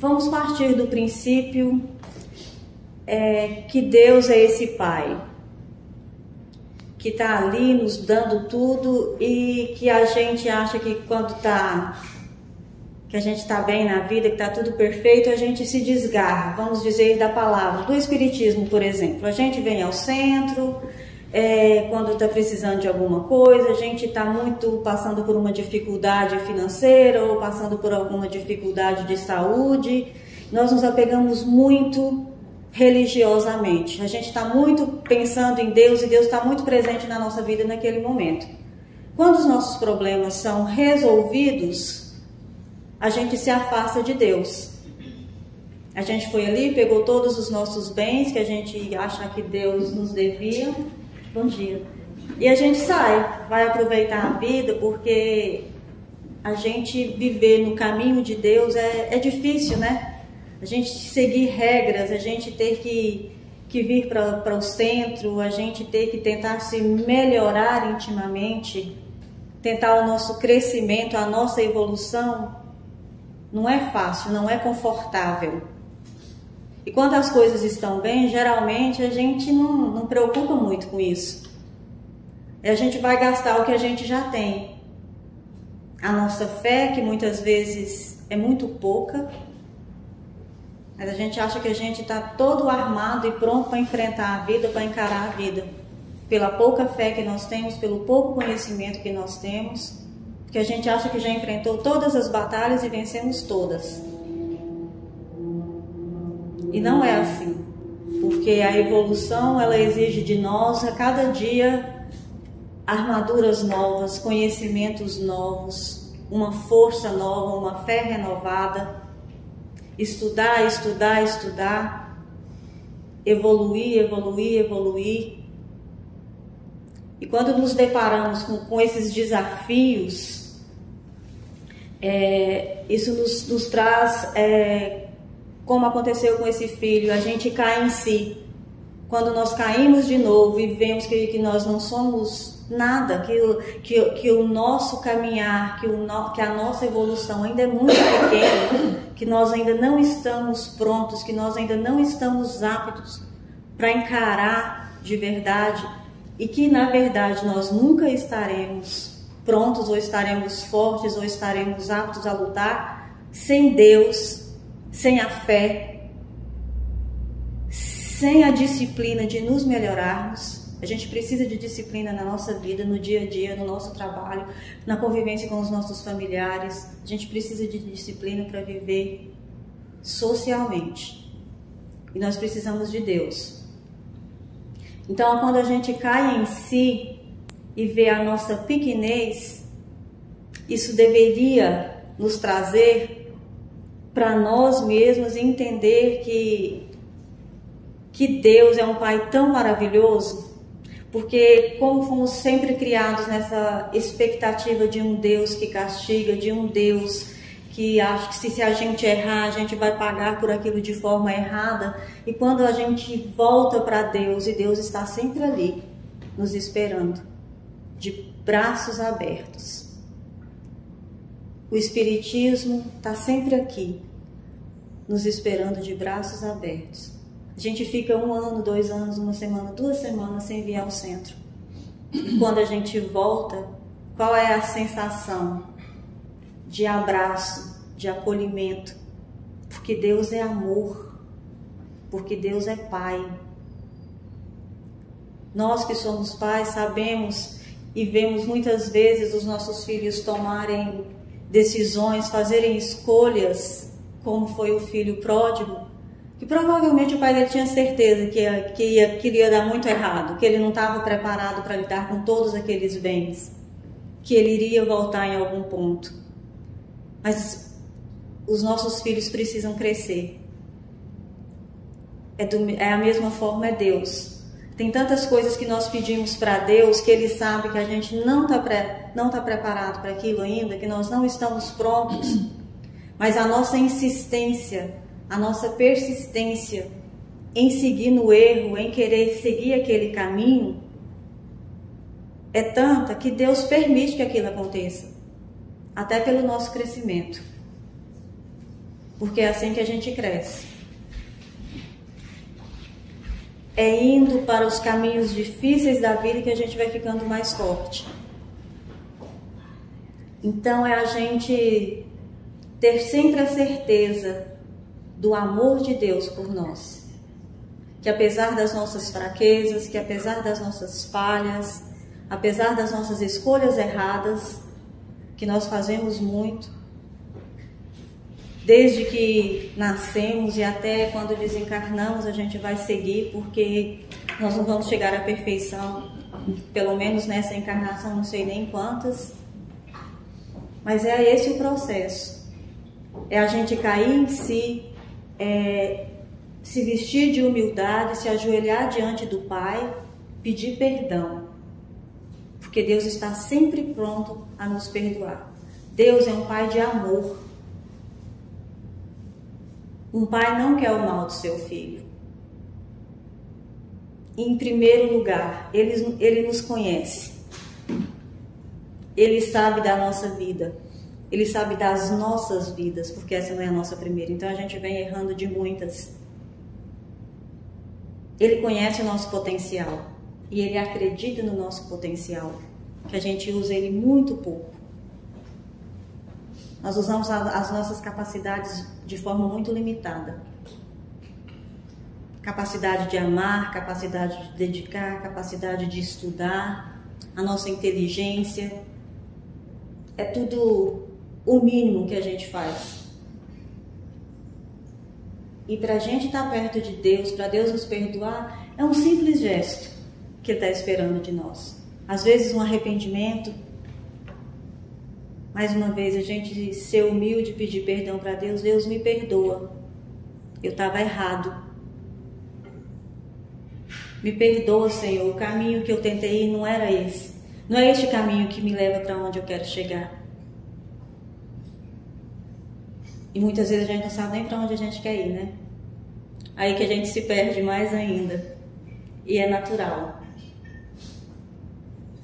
Vamos partir do princípio que Deus é esse Pai, que está ali nos dando tudo e que a gente acha que quando que a gente está bem na vida, que está tudo perfeito, a gente se desgarra, vamos dizer, da palavra. Do Espiritismo, por exemplo, a gente vem ao centro, quando está precisando de alguma coisa, a gente está muito passando por uma dificuldade financeira ou passando por alguma dificuldade de saúde, nós nos apegamos muito religiosamente. A gente está muito pensando em Deus e Deus está muito presente na nossa vida naquele momento. Quando os nossos problemas são resolvidos, a gente se afasta de Deus. A gente foi ali, pegou todos os nossos bens que a gente acha que Deus nos devia. Bom dia. E a gente vai aproveitar a vida, porque a gente viver no caminho de Deus é difícil, né? A gente seguir regras, a gente ter que vir para o centro, a gente ter que tentar se melhorar intimamente, tentar o nosso crescimento, a nossa evolução, não é fácil, não é confortável. E quando as coisas estão bem, geralmente a gente não preocupa muito com isso. E a gente vai gastar o que a gente já tem. A nossa fé, que muitas vezes é muito pouca, mas a gente acha que a gente está todo armado e pronto para enfrentar a vida, para encarar a vida. Pela pouca fé que nós temos, pelo pouco conhecimento que nós temos, que a gente acha que já enfrentou todas as batalhas e vencemos todas. E não é assim, porque a evolução, ela exige de nós a cada dia armaduras novas, conhecimentos novos, uma força nova, uma fé renovada, estudar, estudar, estudar, evoluir, evoluir, evoluir. E quando nos deparamos com esses desafios, isso nos traz, como aconteceu com esse filho, a gente cai em si. Quando nós caímos de novo e vemos que nós não somos nada, que o nosso caminhar, que a nossa evolução ainda é muito pequena, que nós ainda não estamos prontos, que nós ainda não estamos aptos para encarar de verdade, e que na verdade nós nunca estaremos prontos, ou estaremos fortes, ou estaremos aptos a lutar sem Deus, sem a fé, sem a disciplina de nos melhorarmos. A gente precisa de disciplina na nossa vida, no dia a dia, no nosso trabalho, na convivência com os nossos familiares. A gente precisa de disciplina para viver socialmente. E nós precisamos de Deus. Então, quando a gente cai em si e vê a nossa pequenez, isso deveria nos trazer para nós mesmos e entender que Deus é um Pai tão maravilhoso, porque como fomos sempre criados nessa expectativa de um Deus que castiga, de um Deus que acha que se a gente errar, a gente vai pagar por aquilo de forma errada. E quando a gente volta para Deus, e Deus está sempre ali, nos esperando, de braços abertos. O Espiritismo está sempre aqui, nos esperando de braços abertos. A gente fica 1 ano, 2 anos, 1 semana, 2 semanas sem vir ao centro. E quando a gente volta, qual é a sensação? De abraço, de acolhimento, porque Deus é amor, porque Deus é Pai. Nós que somos pais sabemos e vemos muitas vezes os nossos filhos tomarem decisões, fazerem escolhas, como foi o filho pródigo, que provavelmente o pai dele tinha certeza que ia dar muito errado, que ele não estava preparado para lidar com todos aqueles bens, que ele iria voltar em algum ponto. Mas os nossos filhos precisam crescer. A mesma forma é Deus. Tem tantas coisas que nós pedimos para Deus, que Ele sabe que a gente não tá preparado para aquilo ainda, que nós não estamos prontos. Mas a nossa insistência, a nossa persistência em seguir no erro, em querer seguir aquele caminho, é tanta que Deus permite que aquilo aconteça. Até pelo nosso crescimento. porque é assim que a gente cresce. É indo para os caminhos difíceis da vida que a gente vai ficando mais forte. Então é a gente ter sempre a certeza do amor de Deus por nós. Que apesar das nossas fraquezas, que apesar das nossas falhas, apesar das nossas escolhas erradas, que nós fazemos muito, desde que nascemos e até quando desencarnamos, a gente vai seguir, porque nós não vamos chegar à perfeição, pelo menos nessa encarnação, não sei nem quantas, mas é esse o processo. É a gente cair em si, se vestir de humildade, se ajoelhar diante do Pai, pedir perdão, porque Deus está sempre pronto a nos perdoar. Deus é um Pai de amor. Um pai não quer o mal do seu filho. Em primeiro lugar, ele nos conhece. Ele sabe da nossa vida. Ele sabe das nossas vidas, porque essa não é a nossa primeira. Então a gente vem errando de muitas. Ele conhece o nosso potencial. E ele acredita no nosso potencial. Que a gente usa ele muito pouco. Nós usamos as nossas capacidades de forma muito limitada. Capacidade de amar, capacidade de dedicar, capacidade de estudar, a nossa inteligência. É tudo o mínimo que a gente faz. E para a gente estar perto de Deus, para Deus nos perdoar, é um simples gesto que Ele está esperando de nós. Às vezes um arrependimento. Mais uma vez, a gente ser humilde, pedir perdão para Deus. Deus me perdoa. Eu estava errado. Me perdoa, Senhor. O caminho que eu tentei ir não era esse. Não é este caminho que me leva para onde eu quero chegar. E muitas vezes a gente não sabe nem para onde a gente quer ir, né? Aí que a gente se perde mais ainda. E é natural.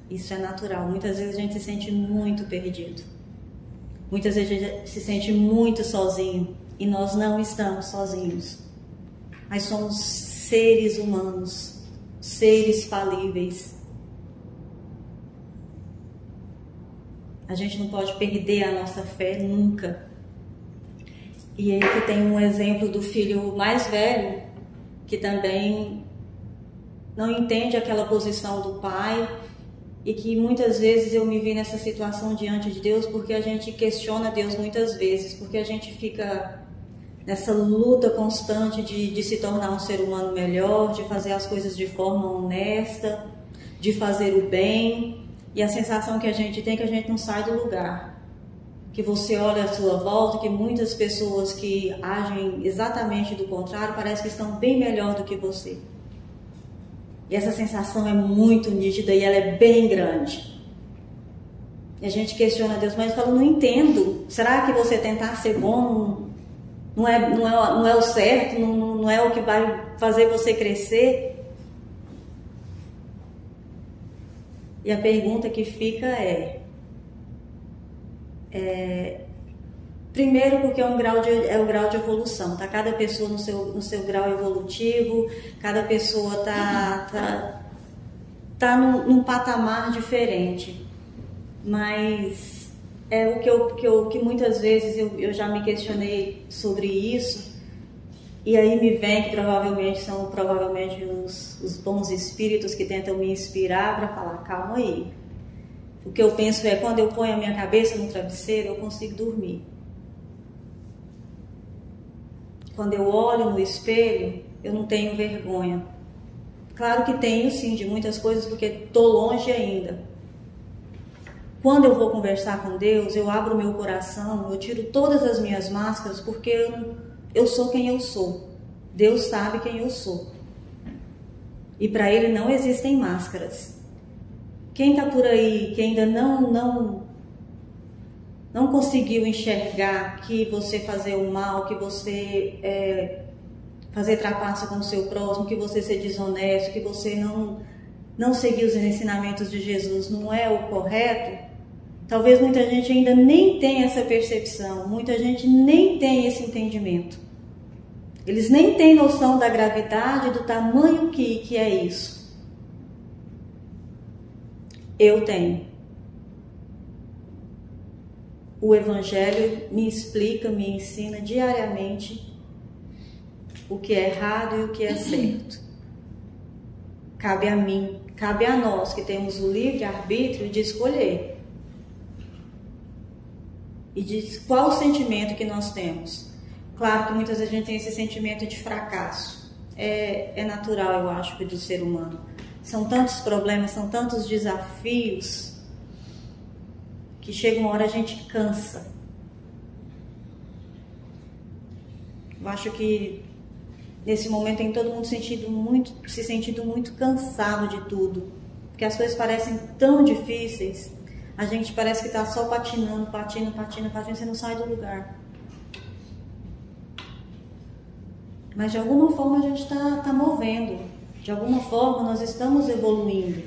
Isso é natural. Muitas vezes a gente se sente muito perdido. Muitas vezes a gente se sente muito sozinho. E nós não estamos sozinhos. Nós somos seres humanos. Seres falíveis. A gente não pode perder a nossa fé nunca. E aí que tem um exemplo do filho mais velho, que também não entende aquela posição do pai, e que muitas vezes eu me vi nessa situação diante de Deus, porque a gente questiona Deus muitas vezes, porque a gente fica nessa luta constante de se tornar um ser humano melhor, de fazer as coisas de forma honesta, de fazer o bem, e a sensação que a gente tem é que a gente não sai do lugar. Que você olha à sua volta, que muitas pessoas que agem exatamente do contrário, parece que estão bem melhor do que você. E essa sensação é muito nítida e ela é bem grande. E a gente questiona Deus, mas fala, não entendo. Será que você tentar ser bom não é o certo, não é o que vai fazer você crescer? E a pergunta que fica primeiro porque é o grau de evolução, tá? Cada pessoa no seu grau evolutivo, cada pessoa tá num patamar diferente, mas é o que muitas vezes eu já me questionei sobre isso, e aí me vem que provavelmente são os bons espíritos que tentam me inspirar para falar, calma aí. O que eu penso é, quando eu ponho a minha cabeça no travesseiro, eu consigo dormir. Quando eu olho no espelho, eu não tenho vergonha. Claro que tenho sim de muitas coisas, porque estou longe ainda. Quando eu vou conversar com Deus, eu abro meu coração, eu tiro todas as minhas máscaras, porque eu sou quem eu sou. Deus sabe quem eu sou. E para Ele não existem máscaras. Quem está por aí, que ainda não conseguiu enxergar que você fazer o mal, que você fazer trapaça com o seu próximo, que você ser desonesto, que você não seguir os ensinamentos de Jesus não é o correto, Talvez muita gente ainda nem tenha essa percepção, muita gente nem tem esse entendimento. Eles nem têm noção da gravidade, do tamanho que é isso. Eu tenho. O Evangelho me explica, me ensina diariamente o que é errado e o que é certo. Cabe a mim, cabe a nós que temos o livre-arbítrio de escolher. E de qual o sentimento que nós temos. Claro que muitas vezes a gente tem esse sentimento de fracasso. É natural, eu acho, do ser humano. São tantos problemas, são tantos desafios, que chega uma hora a gente cansa. Eu acho que nesse momento tem todo mundo se sentindo muito cansado de tudo. Porque as coisas parecem tão difíceis. A gente parece que está só patinando, você não sai do lugar. Mas de alguma forma a gente está movendo. De alguma forma nós estamos evoluindo.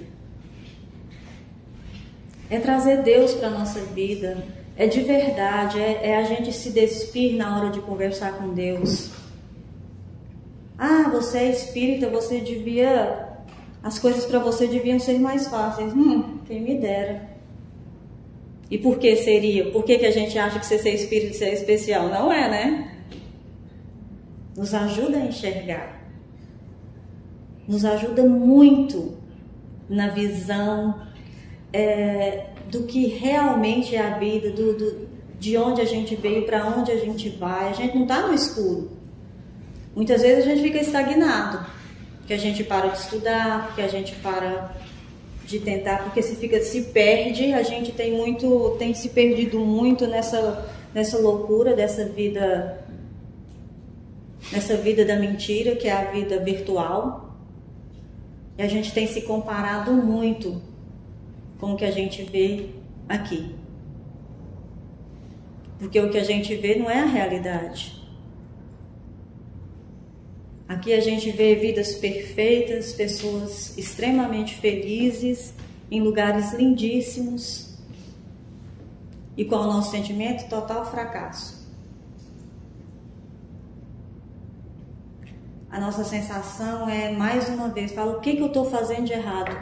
É trazer Deus para a nossa vida. É de verdade, é a gente se despir na hora de conversar com Deus. Ah, você é espírita, você devia... As coisas para você deviam ser mais fáceis. Quem me dera. E por que seria? Por que a gente acha que ser espírita é especial? Não é, né? Nos ajuda a enxergar. Nos ajuda muito na visão do que realmente é a vida, de onde a gente veio, para onde a gente vai. A gente não está no escuro. Muitas vezes a gente fica estagnado, porque a gente para de estudar, porque a gente para de tentar, porque se perde. A gente tem se perdido muito nessa loucura dessa vida, nessa vida da mentira, que é a vida virtual. E a gente tem se comparado muito com o que a gente vê aqui. Porque o que a gente vê não é a realidade. Aqui a gente vê vidas perfeitas, pessoas extremamente felizes, em lugares lindíssimos. E qual é o nosso sentimento? Total fracasso. A nossa sensação é, mais uma vez, o que eu estou fazendo de errado?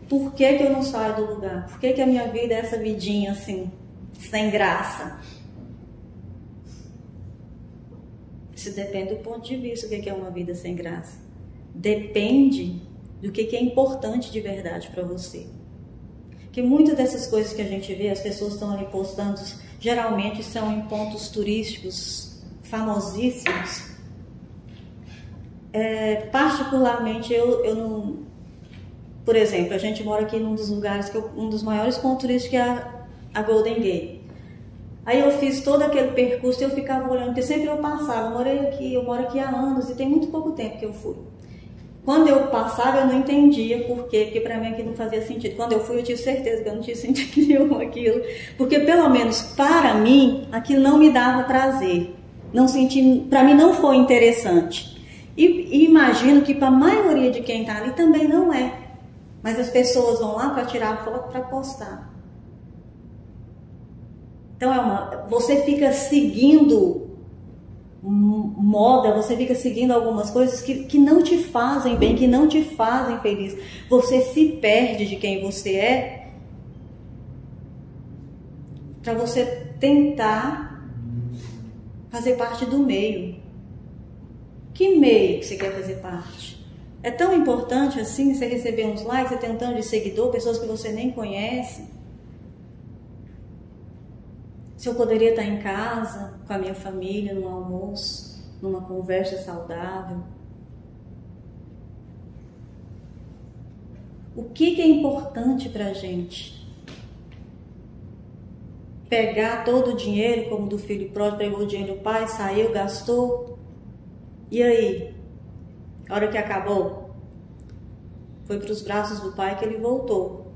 Por que eu não saio do lugar? Por que a minha vida é essa vidinha assim, sem graça? Isso depende do ponto de vista, o que é uma vida sem graça. Depende do que é importante de verdade para você. Porque muitas dessas coisas que a gente vê, as pessoas estão ali postando, geralmente são em pontos turísticos famosíssimos. Particularmente, eu não... Por exemplo, a gente mora aqui num dos lugares, um dos maiores pontos turísticos, que é a Golden Gate. Aí eu fiz todo aquele percurso e eu ficava olhando, porque sempre eu passava, eu moro aqui há anos e tem muito pouco tempo que eu fui. Quando eu passava, eu não entendia por quê, porque para mim aquilo não fazia sentido. Quando eu fui, eu tive certeza que eu não tinha sentido nenhum aquilo, porque pelo menos para mim, aquilo não me dava prazer. Para mim não foi interessante. E imagino que para a maioria de quem está ali também não é. Mas as pessoas vão lá para tirar a foto para postar. Então você fica seguindo moda, você fica seguindo algumas coisas que não te fazem bem, que não te fazem feliz. Você se perde de quem você é para você tentar fazer parte do meio. Que meio que você quer fazer parte? É tão importante assim você receber uns likes, você ter um tanto de seguidor, pessoas que você nem conhece. Se eu poderia estar em casa, com a minha família, num almoço, numa conversa saudável. O que é importante para a gente? Pegar todo o dinheiro, como do filho pródigo, pegou o dinheiro do pai, saiu, gastou. E aí? A hora que acabou, foi para os braços do pai que ele voltou.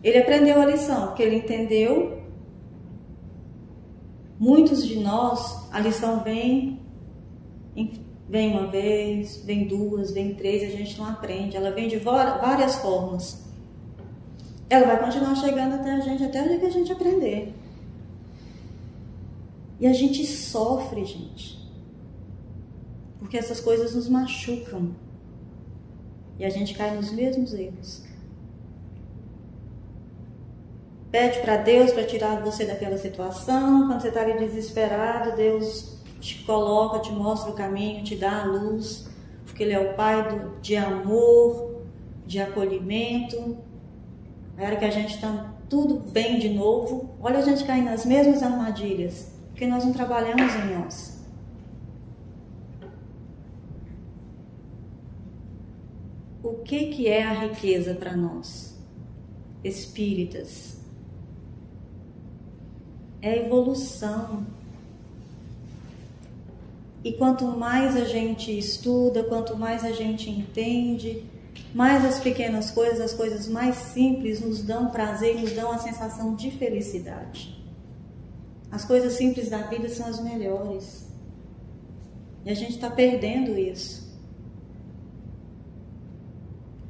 Ele aprendeu a lição, porque ele entendeu. Muitos de nós, a lição vem uma vez, vem duas, vem três, e a gente não aprende. Ela vem de várias formas. ela vai continuar chegando até a gente, até o dia que a gente aprender. E a gente sofre, gente, porque essas coisas nos machucam. E a gente cai nos mesmos erros. Pede para Deus para tirar você daquela situação. Quando você está ali desesperado, Deus te coloca, te mostra o caminho, te dá a luz. Porque Ele é o Pai de amor, de acolhimento. A hora que a gente está tudo bem de novo, olha a gente cair nas mesmas armadilhas. Porque nós não trabalhamos em nós. O que é a riqueza para nós, espíritas? É a evolução. E quanto mais a gente estuda, quanto mais a gente entende, mais as pequenas coisas, as coisas mais simples nos dão prazer, nos dão a sensação de felicidade. As coisas simples da vida são as melhores. E a gente está perdendo isso.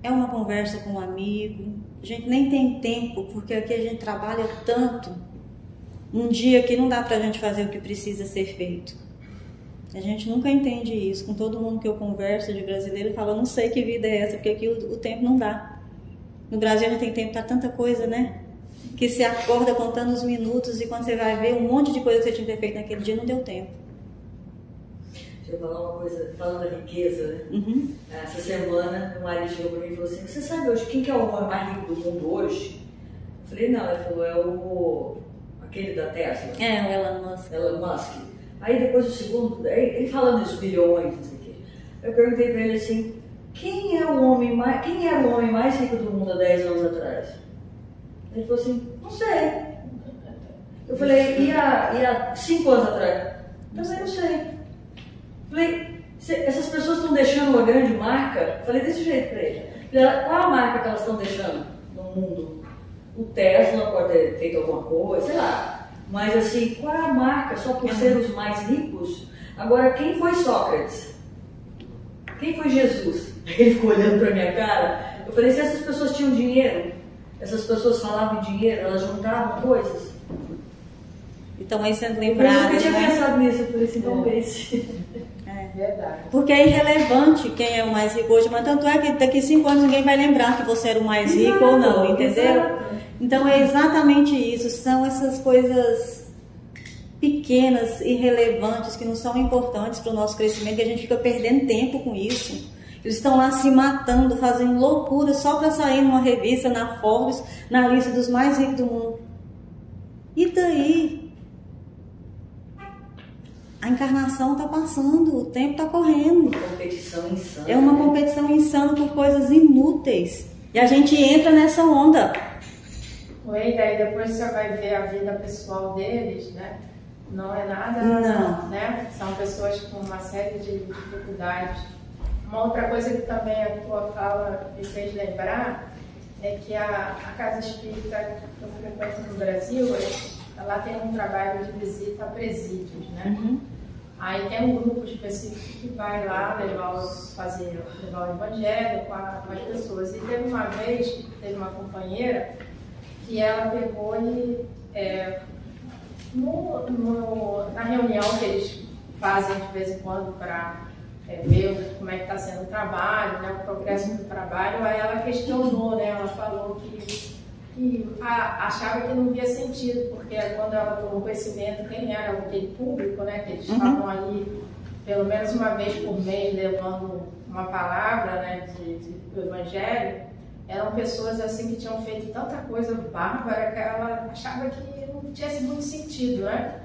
É uma conversa com um amigo. A gente nem tem tempo, porque aqui a gente trabalha tanto. Um dia que não dá pra gente fazer o que precisa ser feito. A gente nunca entende isso. Com todo mundo que eu converso de brasileiro, fala, não sei que vida é essa, porque aqui o tempo não dá. No Brasil a gente tem tempo para tanta coisa, né? Que você acorda contando os minutos e quando você vai ver um monte de coisa que você tinha que ter feito naquele dia, não deu tempo. Deixa eu falar uma coisa, falando da riqueza, né? Uhum. Essa semana, o marido chegou para mim e falou assim, você sabe hoje quem que é o homem mais rico do mundo hoje? Eu falei, não. Ele falou, aquele da Tesla. É, o Elon Musk. Elon Musk. Aí depois o segundo, ele falando dos bilhões, não sei o quê. Eu perguntei para ele assim, quem era o homem mais rico do mundo há 10 anos atrás? Ele falou assim, não sei. Eu falei, e há 5 anos atrás? Também não sei. Falei, essas pessoas estão deixando uma grande marca? Falei desse jeito para ele. Falei, qual a marca que elas estão deixando no mundo? O Tesla pode ter feito alguma coisa, sei lá. Mas assim, qual é a marca só por ser os mais ricos? Agora, quem foi Sócrates? Quem foi Jesus? Ele ficou olhando para minha cara. Eu falei, se essas pessoas tinham dinheiro, essas pessoas falavam em dinheiro, elas juntavam coisas. Então aí sendo lembradas, eu nunca tinha né? pensado nisso, eu falei assim, vamos ver se... Verdade. Porque é irrelevante quem é o mais rico hoje, mas tanto é que daqui 5 anos ninguém vai lembrar que você era o mais rico ou não, entendeu? Exato. Então é exatamente isso, são essas coisas pequenas, irrelevantes, que não são importantes para o nosso crescimento, que a gente fica perdendo tempo com isso. Eles estão lá se matando, fazendo loucura só para sair numa revista, na Forbes, na lista dos mais ricos do mundo. E daí? A encarnação está passando, o tempo está correndo. Competição insana. É uma competição insana por coisas inúteis. E a gente entra nessa onda. Oi, daí depois você vai ver a vida pessoal deles, né? Não é nada, Não. né? São pessoas com uma série de dificuldades. Uma outra coisa que também a tua fala me fez lembrar é que a Casa Espírita que eu frequento no Brasil, ela tem um trabalho de visita a presídios, né? Uhum. Aí tem um grupo específico que vai lá levar o evangelho com as pessoas. E teve uma vez, teve uma companheira que ela pegou e na reunião que eles fazem de vez em quando para ver como é que está sendo o trabalho, né, o progresso do trabalho, aí ela questionou, né, ela falou que achava que não via sentido, porque quando ela tomou conhecimento quem era aquele público, né, que eles estavam ali pelo menos uma vez por mês levando uma palavra, né, do Evangelho, eram pessoas assim que tinham feito tanta coisa bárbara que ela achava que não tinha muito sentido, né?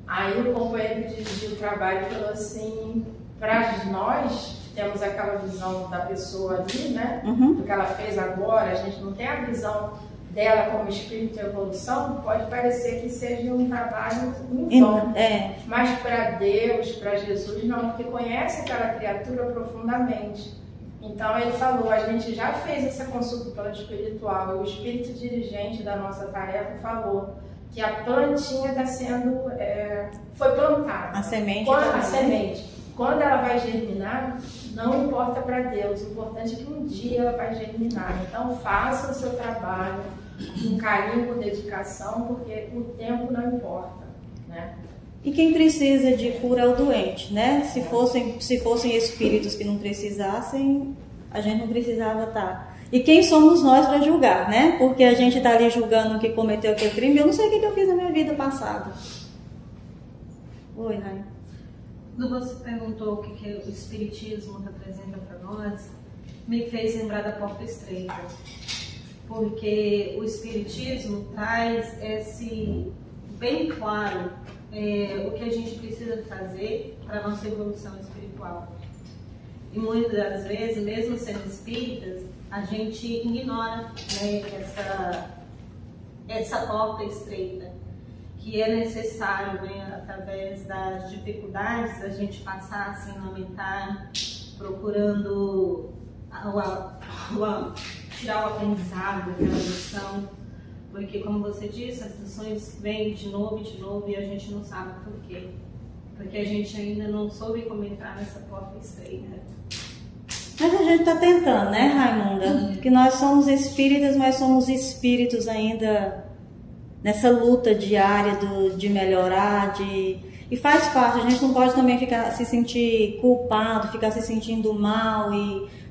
Aí o companheiro que dirigiu o trabalho falou assim, para nós temos aquela visão da pessoa ali, né, do que ela fez agora, a gente não tem a visão dela como espírito em evolução, pode parecer que seja um trabalho em vão. Mas para Deus, para Jesus, não, porque conhece aquela criatura profundamente. Então ele falou, a gente já fez essa consulta pelo espiritual, e o espírito dirigente da nossa tarefa falou que a plantinha está sendo, foi plantada. A semente. Quando ela vai germinar, não importa para Deus, o importante é que um dia ela vai germinar. Então faça o seu trabalho, com carinho, com dedicação, porque o tempo não importa, né? E quem precisa de cura é o doente, né? Se fossem espíritos que não precisassem, a gente não precisava estar. E quem somos nós para julgar, né? Porque a gente está ali julgando que cometeu aquele crime. Eu não sei o que eu fiz na minha vida passada. Oi, Raia. Quando você perguntou o que o Espiritismo representa para nós, me fez lembrar da porta estreita. Porque o Espiritismo traz esse bem claro o que a gente precisa fazer para a nossa evolução espiritual. E muitas das vezes, mesmo sendo espíritas, a gente ignora, né, essa porta estreita, que é necessário, né, através das dificuldades, a gente passar sem lamentar, procurando tirar o aprendizado daquela lição, porque, como você disse, as lições vêm de novo e a gente não sabe por quê. Porque a gente ainda não soube como entrar nessa porta estreita. Mas a gente está tentando, né, Raimunda? Porque nós somos espíritas, mas somos espíritos ainda nessa luta diária de melhorar, e faz parte. A gente não pode também se sentir culpado, ficar se sentindo mal,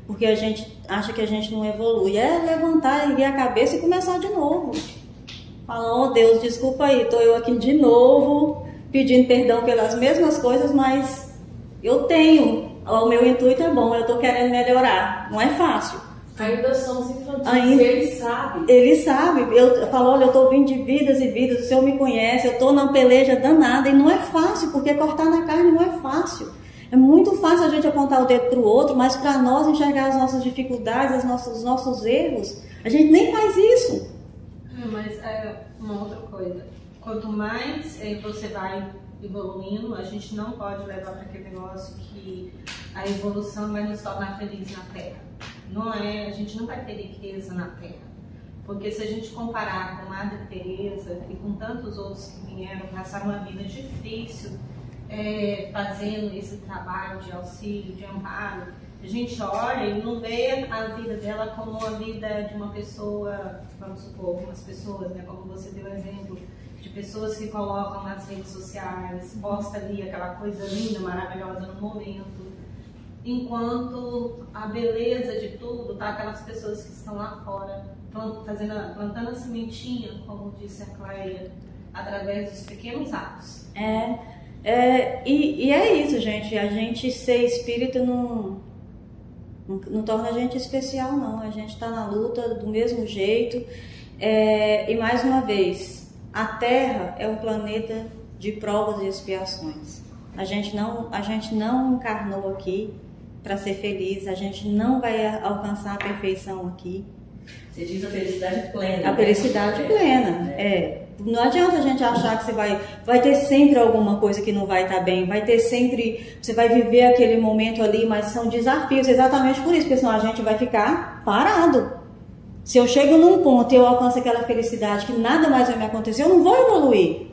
porque a gente acha que a gente não evolui. É levantar, erguer a cabeça e começar de novo. Falar, oh Deus, desculpa aí, estou eu aqui de novo, pedindo perdão pelas mesmas coisas, mas eu tenho. O meu intuito é bom, eu estou querendo melhorar. Não é fácil. Ainda somos infantis, ele sabe. Ele sabe. Eu falo, olha, eu estou vindo de vidas e vidas, o Senhor me conhece, eu estou numa peleja danada. E não é fácil, porque cortar na carne não é fácil. É muito fácil a gente apontar o dedo para o outro, mas para nós enxergar as nossas dificuldades, os nossos erros, a gente nem faz isso. Mas uma outra coisa, quanto mais você vai evoluindo, a gente não pode levar para aquele negócio que a evolução vai nos tornar felizes na Terra. Não é, a gente não vai ter riqueza na Terra. Porque se a gente comparar com Madre Teresa e com tantos outros que vieram passar uma vida difícil, fazendo esse trabalho de auxílio, de amparo, a gente olha e não vê a vida dela como a vida de uma pessoa, vamos supor, algumas pessoas, né, como você deu exemplo, de pessoas que colocam nas redes sociais, posta ali aquela coisa linda, maravilhosa no momento, enquanto a beleza de tudo tá aquelas pessoas que estão lá fora, plantando a sementinha, como disse a Cleia, através dos pequenos atos. E é isso, gente. A gente ser espírita não torna a gente especial, não. A gente está na luta do mesmo jeito. E mais uma vez, a Terra é um planeta de provas e expiações. A gente não encarnou aqui para ser feliz. A gente não vai alcançar a perfeição aqui. Você diz a felicidade plena. A felicidade plena, Não adianta a gente achar que você vai ter sempre alguma coisa que não vai estar bem, vai ter sempre, você vai viver aquele momento ali, mas são desafios exatamente por isso, porque senão a gente vai ficar parado. Se eu chego num ponto e eu alcanço aquela felicidade que nada mais vai me acontecer, eu não vou evoluir.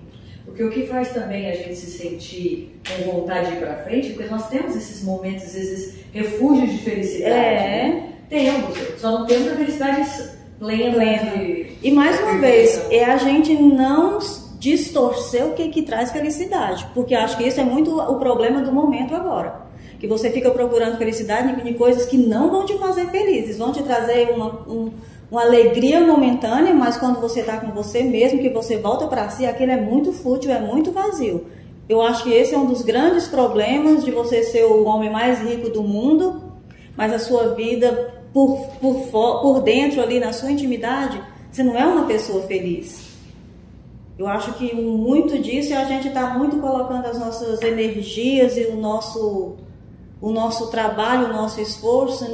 Porque o que faz também a gente se sentir com vontade de ir pra frente, porque nós temos esses momentos, esses refúgios de felicidade. Né? Temos, só não temos a felicidade plena. E mais uma vez, a gente não distorcer o que traz felicidade, porque eu acho que isso é muito o problema do momento agora, que você fica procurando felicidade em coisas que não vão te fazer felizes, vão te trazer uma alegria momentânea, mas quando você está com você mesmo, que você volta para si, aquilo é muito fútil, é muito vazio. Eu acho que esse é um dos grandes problemas de você ser o homem mais rico do mundo, mas a sua vida por dentro ali, na sua intimidade, você não é uma pessoa feliz. Eu acho que muito disso é a gente estar muito colocando as nossas energias e o nosso trabalho, o nosso esforço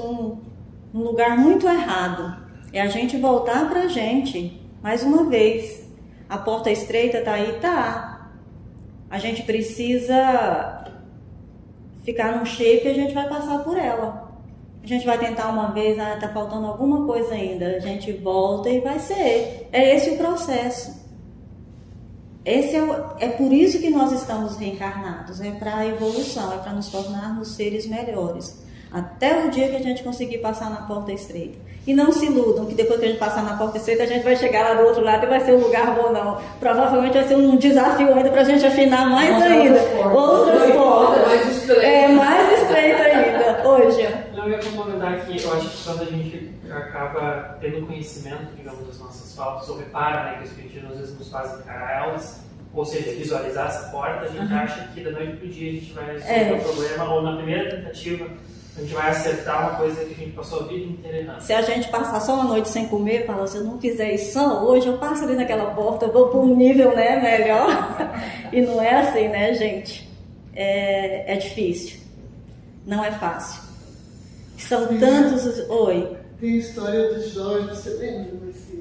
num lugar muito errado. É a gente voltar pra gente, mais uma vez. A porta estreita tá aí? Tá. A gente precisa ficar num shape e a gente vai passar por ela. A gente vai tentar uma vez, tá faltando alguma coisa ainda. A gente volta e vai ser. É esse o processo. É por isso que nós estamos reencarnados. É para a evolução, é para nos tornarmos seres melhores. Até o dia que a gente conseguir passar na porta estreita. E não se iludam que depois que a gente passar na porta estreita, a gente vai chegar lá do outro lado e vai ser um lugar bom, não. Provavelmente vai ser um desafio ainda para a gente afinar mais ainda. Outras portas. Mais estreita ainda. Hoje. Eu ia comentar que eu acho que quando a gente acaba tendo conhecimento, digamos, das nossas faltas, ou repara, né, que o Espiritismo às vezes nos faz encarar elas, ou seja, visualizar essa porta, a gente acha que da noite pro dia a gente vai resolver o problema, ou na primeira tentativa a gente vai acertar uma coisa que a gente passou a vida inteira errando. Se a gente passar só uma noite sem comer, fala, se eu não fizer isso só hoje, eu passo ali naquela porta, eu vou para um nível, né, melhor. E não é assim, né, gente? É difícil. Não é fácil. São tantos... Oi. Tem a história do Jorge, você lembra, Marcia?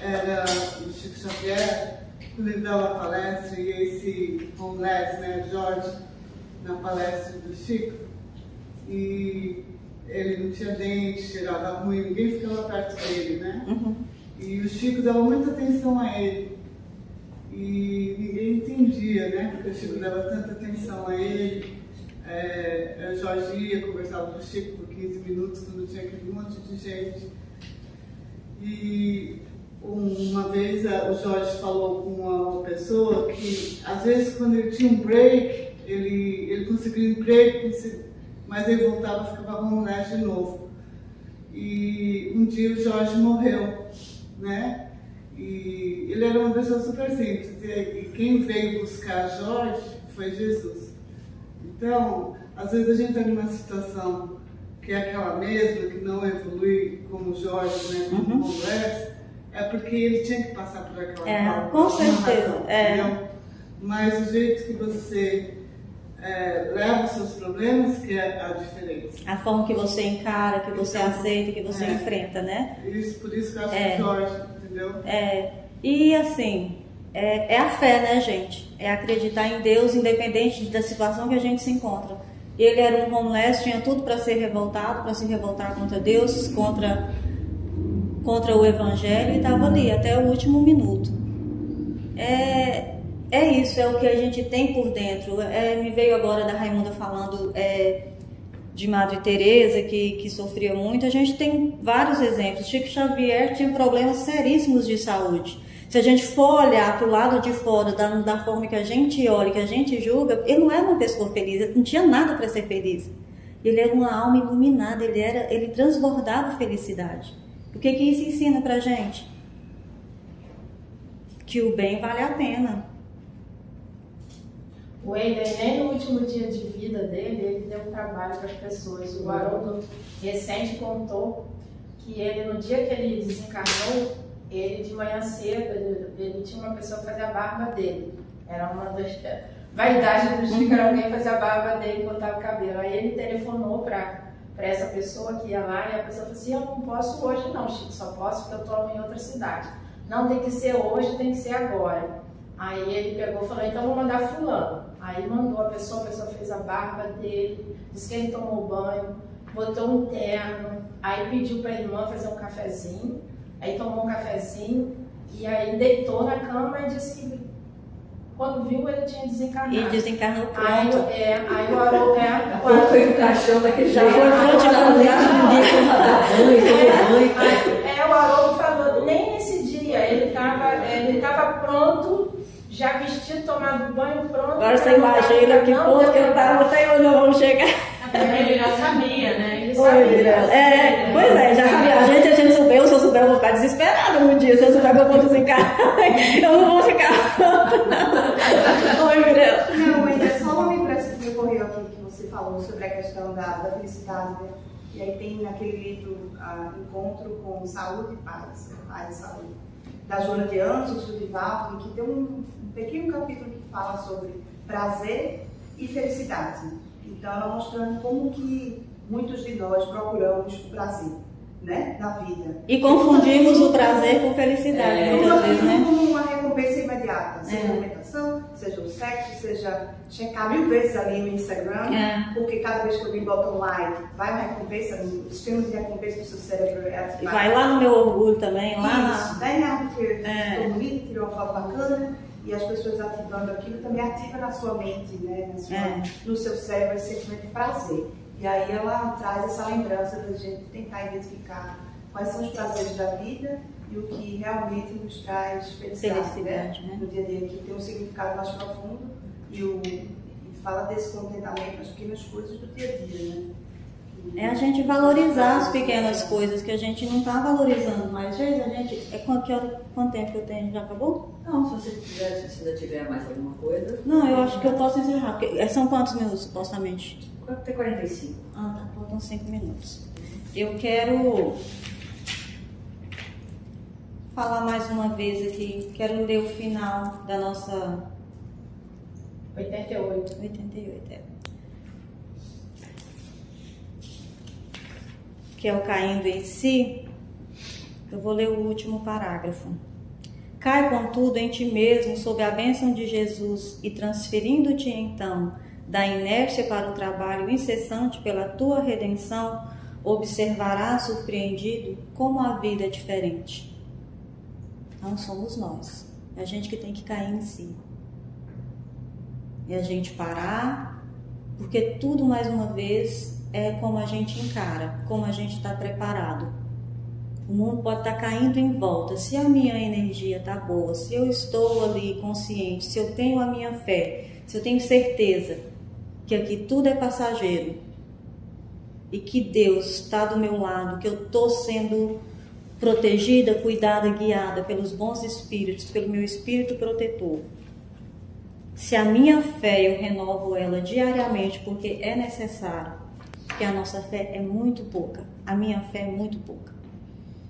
Era o Chico Xavier, quando ele dava a palestra, e esse homeless, né, Jorge, na palestra do Chico, e ele não tinha dente, cheirava ruim, ninguém ficava perto dele, né? E o Chico dava muita atenção a ele. E ninguém entendia, né? Porque o Chico dava tanta atenção a ele. A Jorge ia, conversava com o Chico por 15 minutos, quando tinha aquele monte de gente. E uma vez o Jorge falou com uma pessoa que, às vezes, quando ele tinha um break, ele conseguia um break, mas ele voltava e ficava homeless de novo. E um dia o Jorge morreu, né? E ele era uma pessoa super simples. E quem veio buscar Jorge foi Jesus. Então, às vezes a gente está numa situação que é aquela mesma, que não evolui como Jorge, né? Como homeless, é porque ele tinha que passar por aquela com certeza. Mas o jeito que você leva os seus problemas que é a diferença. A forma que você encara, que você aceita, que você enfrenta, né? Por isso que eu acho que Jorge, entendeu? E assim, é a fé, né, gente? É acreditar em Deus, independente da situação que a gente se encontra. Ele era um homeless, tinha tudo para ser revoltado, para se revoltar contra Deus, contra o Evangelho, e estava ali até o último minuto. É isso, é o que a gente tem por dentro. Me veio agora da Raimunda falando de Madre Teresa, que sofria muito. A gente tem vários exemplos. Chico Xavier tinha problemas seríssimos de saúde. Se a gente for olhar para o lado de fora, da forma que a gente olha, que a gente julga, ele não era uma pessoa feliz, ele não tinha nada para ser feliz. Ele era uma alma iluminada, ele transbordava felicidade. O que isso ensina para a gente? Que o bem vale a pena. O Eider, nem no último dia de vida dele, ele deu um trabalho para as pessoas. O Haroldo recente contou que ele, no dia que ele desencarnou, ele de manhã cedo, ele tinha uma pessoa que fazia a barba dele. Era uma das vaidades do Chico, era alguém fazer a barba dele e botar o cabelo. Aí ele telefonou para essa pessoa que ia lá, e a pessoa falou assim, eu não posso hoje não, Chico, só posso porque eu estou em outra cidade. Não, tem que ser hoje, tem que ser agora. Aí ele pegou e falou, então vou mandar fulano. Aí mandou a pessoa fez a barba dele, disse que ele tomou banho, botou um terno, aí pediu para a irmã fazer um cafezinho, aí tomou um cafezinho, e aí deitou na cama e disse que quando viu ele tinha desencarnado. E desencarnou pronto. Aí o Haroldo foi no caixão daquele jeito. Já foi o Haroldo falou, nem nesse dia, ele estava pronto, já vestido, tomado banho, pronto. Agora você imagina que ponto que eu estava, até onde nós vamos chegar. Ele já sabia, né? Ele sabia. Pois é, já sabia. A gente souber, se eu souber, eu vou ficar desesperada um dia. Se eu souber que eu vou desencarnar, eu não vou ficar pronta, não. Oi, Mirella. Não, ainda só uma lembrança que me ocorreu aqui, que você falou sobre a questão da felicidade, né? E aí tem naquele livro Encontro com Saúde e Paz, Paz e Saúde, da Joana de Anjos, do Divaldo, que tem um pequeno capítulo que fala sobre prazer e felicidade. Então, ela mostrando como que muitos de nós procuramos o prazer, né, na vida. E confundimos o prazer com felicidade, muitas vezes, né? Como uma recompensa imediata, seja a alimentação, seja o sexo, seja checar 1000 vezes ali no Instagram, porque cada vez que alguém bota um like, vai uma recompensa, o sistema de recompensa do seu cérebro é ativado. Vai lá no meu orgulho também, lá isso, né, porque ficou bonito, tirou uma foto bacana. E as pessoas ativando aquilo também ativa na sua mente, né, no seu cérebro, esse sentimento de prazer. E aí ela traz essa lembrança da gente tentar identificar quais são os prazeres da vida e o que realmente nos traz felicidade, né? No dia a dia, que tem um significado mais profundo e fala desse contentamento nas pequenas coisas do dia a dia, né? É a gente valorizar as pequenas coisas que a gente não está valorizando, mas veja, a gente. Quanto tempo que eu tenho? Já acabou? Não, se você ainda tiver mais alguma coisa. Não, eu acho que eu posso encerrar. Porque são quantos minutos, supostamente? Até 45. Ah, tá, faltam 5 minutos. Eu quero falar mais uma vez aqui, quero ler o final da nossa 88. 88, que é o caindo em si. Eu vou ler o último parágrafo. Cai, contudo, em ti mesmo, sob a bênção de Jesus, e transferindo-te então da inércia para o trabalho incessante pela tua redenção, observarás surpreendido como a vida é diferente. Não somos nós, é a gente que tem que cair em si. É a gente parar, porque tudo, mais uma vez, é como a gente encara, como a gente está preparado. O mundo pode estar caindo em volta. Se a minha energia está boa, se eu estou ali consciente, se eu tenho a minha fé, se eu tenho certeza que aqui tudo é passageiro e que Deus está do meu lado, que eu estou sendo protegida, cuidada, guiada pelos bons espíritos, pelo meu espírito protetor. Se a minha fé eu renovo ela diariamente, porque é necessário, porque a nossa fé é muito pouca, a minha fé é muito pouca.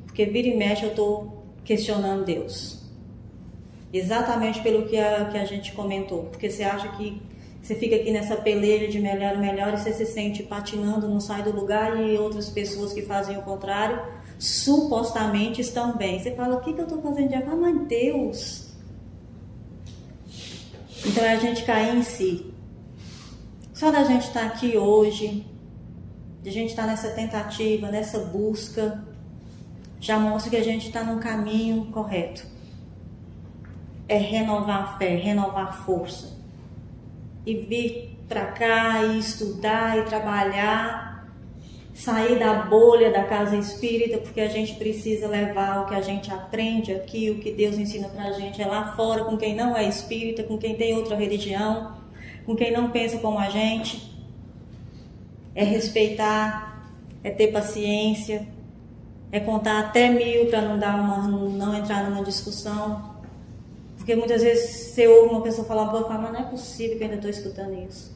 Porque vira e mexe eu estou questionando Deus. Exatamente pelo que a gente comentou. Porque você acha que você fica aqui nessa peleja de melhor, melhor, e você se sente patinando, não sai do lugar, e outras pessoas que fazem o contrário, supostamente estão bem. Você fala, o que eu estou fazendo de errado? Mas Deus. Então é a gente cair em si. Só da gente estar aqui hoje, de a gente estar nessa tentativa, nessa busca, já mostra que a gente está num caminho correto. É renovar a fé, renovar a força. E vir para cá e estudar e trabalhar, sair da bolha da casa espírita, porque a gente precisa levar o que a gente aprende aqui, o que Deus ensina para a gente é lá fora, com quem não é espírita, com quem tem outra religião, com quem não pensa como a gente. É respeitar, é ter paciência, é contar até 1000 para não entrar numa discussão. Porque muitas vezes você ouve uma pessoa falar, mas não é possível que eu ainda estou escutando isso.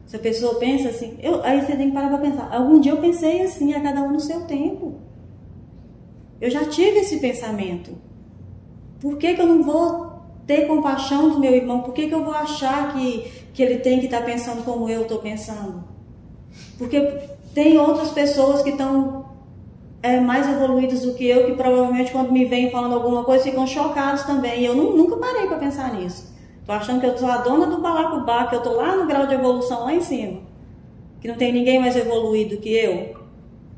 Se a pessoa pensa assim, aí você tem que parar para pensar. Algum dia eu pensei assim, a cada um no seu tempo. Eu já tive esse pensamento. Por que eu não vou ter compaixão do meu irmão? Por que eu vou achar que ele tem que estar pensando como eu estou pensando? Porque tem outras pessoas que estão mais evoluídos do que eu, que provavelmente quando me vêm falando alguma coisa ficam chocados também. E eu nunca parei para pensar nisso. Tô achando que eu sou a dona do balacubá, que eu tô lá no grau de evolução lá em cima. Que não tem ninguém mais evoluído que eu,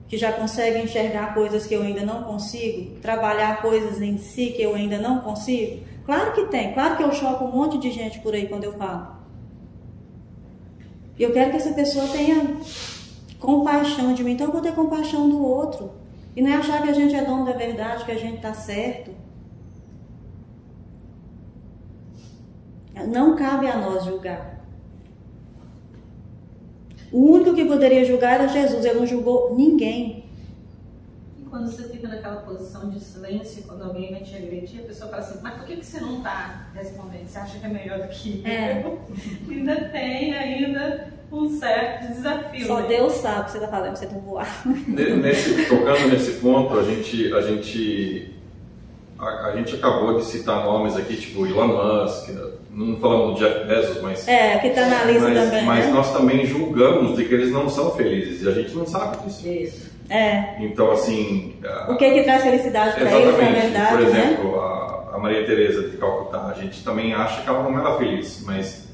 que já consegue enxergar coisas que eu ainda não consigo, trabalhar coisas em si que eu ainda não consigo. Claro que tem, claro que eu choco um monte de gente por aí quando eu falo. E eu quero que essa pessoa tenha compaixão de mim, então eu vou ter compaixão do outro. E não é achar que a gente é dono da verdade, que a gente está certo. Não cabe a nós julgar. O único que poderia julgar era Jesus, ele não julgou ninguém. E quando você fica naquela posição de silêncio, quando alguém vai te agredir, a pessoa fala assim, mas por que você não está respondendo? Você acha que é melhor do que eu? Ainda tem um certo desafio. Só Deus sabe o que você está falando, você está voando. Tocando nesse ponto, a gente acabou de citar nomes aqui, tipo Elon Musk, não falamos do Jeff Bezos, mas... que está na lista também. Mas né? Nós também julgamos de que eles não são felizes, e a gente não sabe disso. Isso. Então, assim... O que traz felicidade para eles, na verdade, por exemplo, né? a Maria Teresa de Calcutá, a gente também acha que ela não era feliz, mas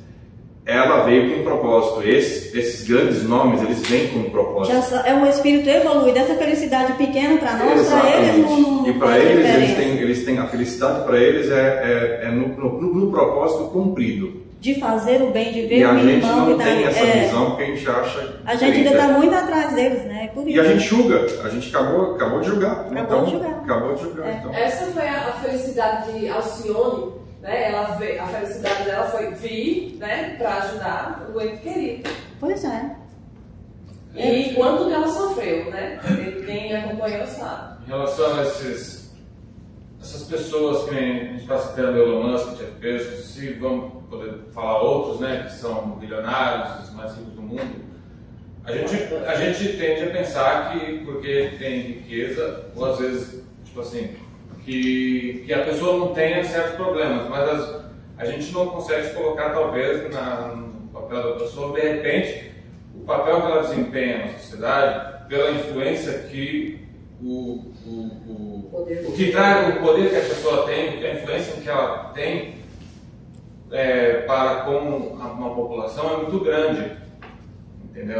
ela veio com um propósito. Esses grandes nomes, eles vêm com um propósito. É um espírito evoluído, essa felicidade pequena para nós, para eles não e para eles têm a felicidade, para eles é no propósito cumprido. de fazer o bem, de ver E o a gente irmão não que tem tá, essa visão porque a gente acha... a gente ainda está muito atrás deles, né? Por E isso. a gente julga, a gente acabou de julgar. Acabou de julgar. Acabou de julgar, É. então. Essa foi a felicidade de Alcione, né? Ela a felicidade dela foi vir, né, para ajudar o ente querido. Pois é. E quanto que ela sofreu, né? Quem acompanhou sabe. Em relação a essas pessoas que a gente está citando, Elon Musk, Jeff Bezos, se vamos poder falar outros, né, que são bilionários, os mais ricos do mundo, a gente tende a pensar que porque tem riqueza, ou às vezes, tipo assim, que a pessoa não tenha certos problemas, mas a gente não consegue se colocar talvez no papel da pessoa, de repente, o papel que ela desempenha na sociedade, pela influência que o poder que a pessoa tem, a influência que ela tem para com uma população é muito grande, entendeu?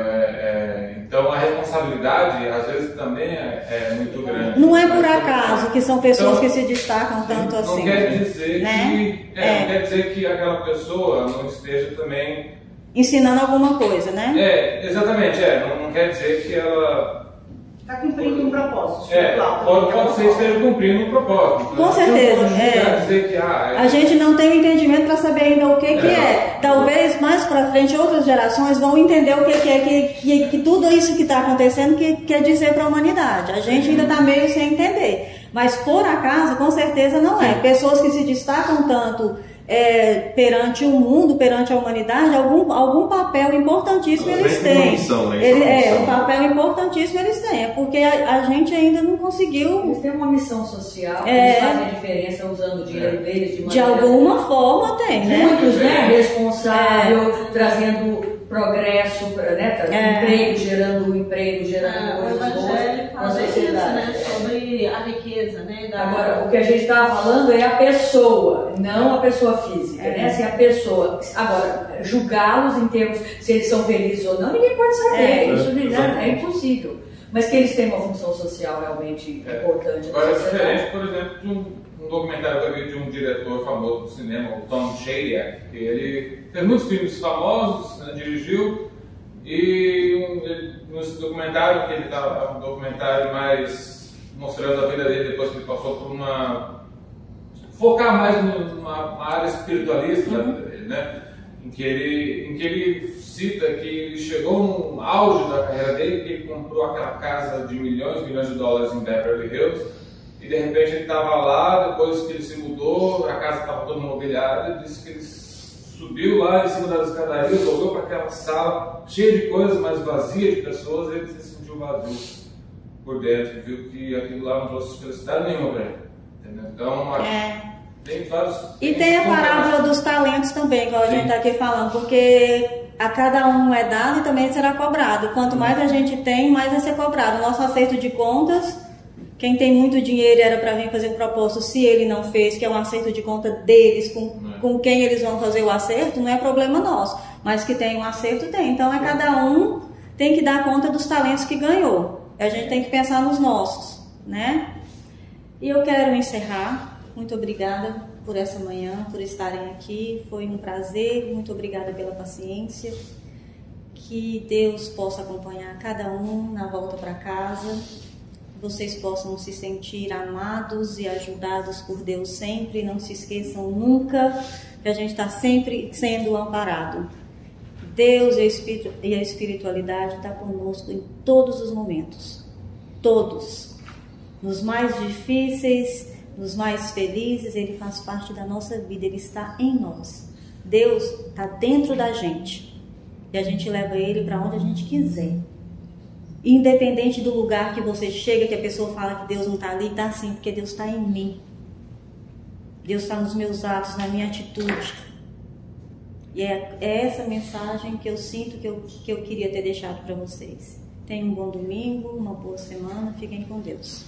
Então a responsabilidade às vezes também é muito grande. Não é por acaso que são pessoas que se destacam tanto não assim. Quer dizer né? não quer dizer que aquela pessoa não esteja também ensinando alguma coisa, né? Exatamente, não quer dizer que ela Está cumprindo um propósito. Pode ser que esteja cumprindo um propósito. Com certeza. Dizer que, a gente não tem o entendimento para saber ainda o que é. Talvez mais para frente outras gerações vão entender o que é, que tudo isso que está acontecendo que quer dizer para a humanidade. A gente ainda está meio sem entender. Mas por acaso, com certeza não é. Pessoas que se destacam tanto perante o mundo, perante a humanidade, algum papel importantíssimo eles têm. Um papel importantíssimo eles têm, porque a gente ainda não conseguiu. Eles têm uma missão social, eles fazem a diferença usando o dinheiro deles de alguma forma tem, né? Muitos, né? Responsável, trazendo progresso, né? Emprego, gerando coisas boas na sociedade. Né? Sobre a riqueza, né? Agora, o que a gente estava falando é a pessoa, não a pessoa física, né? Assim, a pessoa. Agora, julgá-los em termos se eles são felizes ou não, ninguém pode saber. Isso é impossível. Mas que eles têm uma função social realmente importante. Agora, é diferente, por exemplo, de um documentário que eu vi de um diretor famoso do cinema, o Tom Shadyac, que ele fez muitos filmes famosos, né, dirigiu, e nesse documentário, que ele estava um documentário mais mostrando a vida dele depois que ele passou por focar mais numa área espiritualista da vida dele, né? Em que ele cita que ele chegou no auge da carreira dele, que ele comprou aquela casa de milhões de dólares em Beverly Hills, e de repente ele estava lá, depois que ele se mudou, a casa estava toda mobiliada, ele disse que ele subiu lá em cima das escadarias, olhou para aquela sala cheia de coisas, mas vazia de pessoas, e ele se sentiu vazio por dentro, viu que aquilo lá não trouxe felicidade nenhuma para ele. Entendeu? Então, tem vários... E tem a parábola dos talentos também, igual a gente está aqui falando, porque a cada um é dado e também será cobrado. Quanto mais a gente tem, mais vai ser cobrado. O nosso acerto de contas, quem tem muito dinheiro era para vir fazer um propósito, se ele não fez, que é um acerto de conta deles, com quem eles vão fazer o acerto, não é problema nosso. Mas que tem um acerto, tem. Então, cada um tem que dar conta dos talentos que ganhou. A gente tem que pensar nos nossos, né? E eu quero encerrar. Muito obrigada por essa manhã, por estarem aqui. Foi um prazer. Muito obrigada pela paciência. Que Deus possa acompanhar cada um na volta para casa. Vocês possam se sentir amados e ajudados por Deus sempre. Não se esqueçam nunca que a gente está sempre sendo amparado. Deus e a espiritualidade está conosco em todos os momentos. Todos. Nos mais difíceis, nos mais felizes, Ele faz parte da nossa vida, Ele está em nós. Deus está dentro da gente e a gente leva Ele para onde a gente quiser. Independente do lugar que você chega, que a pessoa fala que Deus não está ali, está sim, porque Deus está em mim. Deus está nos meus atos, na minha atitude. E é essa mensagem que eu sinto que eu queria ter deixado para vocês. Tenham um bom domingo, uma boa semana, fiquem com Deus.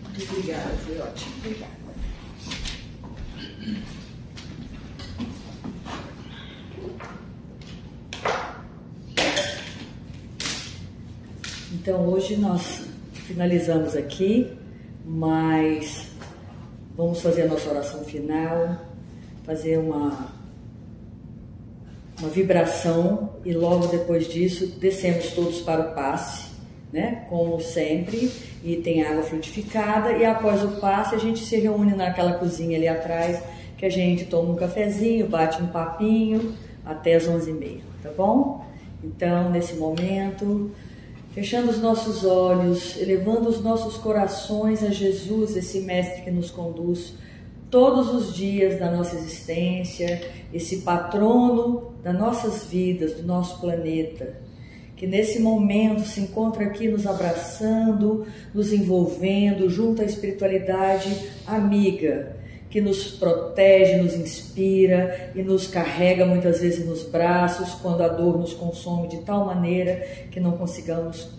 Muito obrigada, foi ótimo. Obrigada. Então hoje nós finalizamos aqui, mas vamos fazer a nossa oração final, fazer uma uma vibração, e logo depois disso descemos todos para o passe, né? Como sempre, e tem água frutificada, e após o passe a gente se reúne naquela cozinha ali atrás, que a gente toma um cafezinho, bate um papinho até as 11h30, tá bom? Então, nesse momento, fechando os nossos olhos, elevando os nossos corações a Jesus, esse mestre que nos conduz todos os dias da nossa existência, esse patrono das nossas vidas, do nosso planeta, que nesse momento se encontra aqui nos abraçando, nos envolvendo junto à espiritualidade amiga, que nos protege, nos inspira e nos carrega muitas vezes nos braços quando a dor nos consome de tal maneira que não consigamos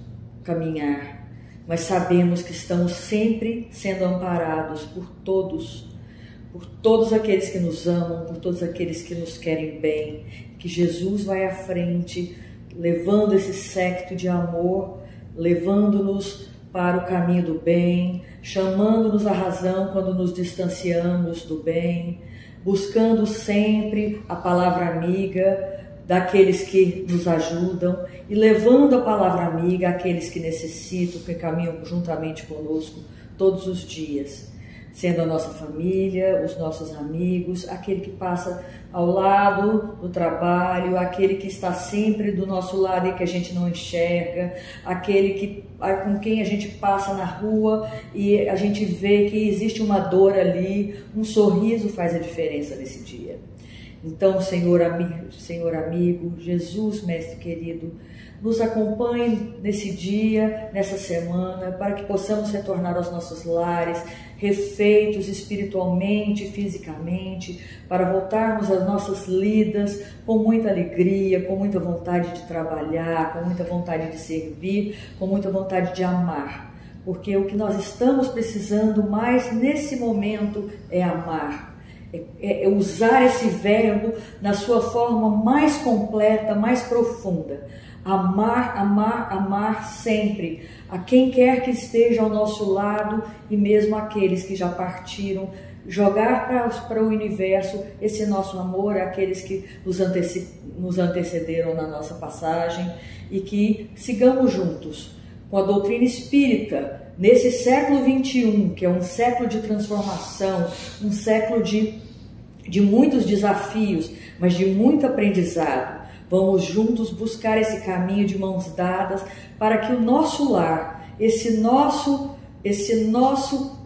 caminhar. Mas sabemos que estamos sempre sendo amparados por todos aqueles que nos amam, por todos aqueles que nos querem bem, que Jesus vai à frente, levando esse séquito de amor, levando-nos para o caminho do bem, chamando-nos à razão quando nos distanciamos do bem, buscando sempre a palavra amiga daqueles que nos ajudam e levando a palavra amiga àqueles que necessitam, que caminham juntamente conosco todos os dias, sendo a nossa família, os nossos amigos, aquele que passa ao lado do trabalho, aquele que está sempre do nosso lado e que a gente não enxerga, aquele com quem a gente passa na rua e a gente vê que existe uma dor ali, um sorriso faz a diferença nesse dia. Então, Senhor amigo, Jesus, Mestre querido, nos acompanhe nesse dia, nessa semana, para que possamos retornar aos nossos lares, refeitos espiritualmente, fisicamente, para voltarmos às nossas lidas com muita alegria, com muita vontade de trabalhar, com muita vontade de servir, com muita vontade de amar. Porque o que nós estamos precisando mais nesse momento é amar. É usar esse verbo na sua forma mais completa, mais profunda. Amar, amar, amar sempre, a quem quer que esteja ao nosso lado e mesmo aqueles que já partiram, jogar para o universo esse nosso amor àqueles que nos antecederam na nossa passagem e que sigamos juntos com a doutrina espírita nesse século XXI, que é um século de transformação, um século de muitos desafios, mas de muito aprendizado. Vamos juntos buscar esse caminho de mãos dadas para que o nosso lar, esse nosso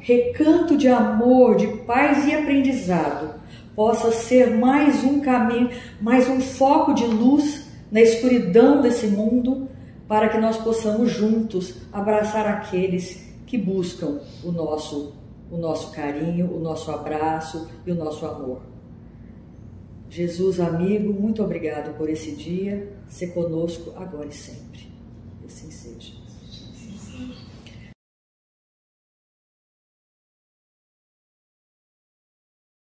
recanto de amor, de paz e aprendizado, possa ser mais um caminho, mais um foco de luz na escuridão desse mundo, para que nós possamos juntos abraçar aqueles que buscam o nosso carinho, o nosso abraço e o nosso amor. Jesus, amigo, muito obrigado por esse dia, ser conosco agora e sempre. E assim seja.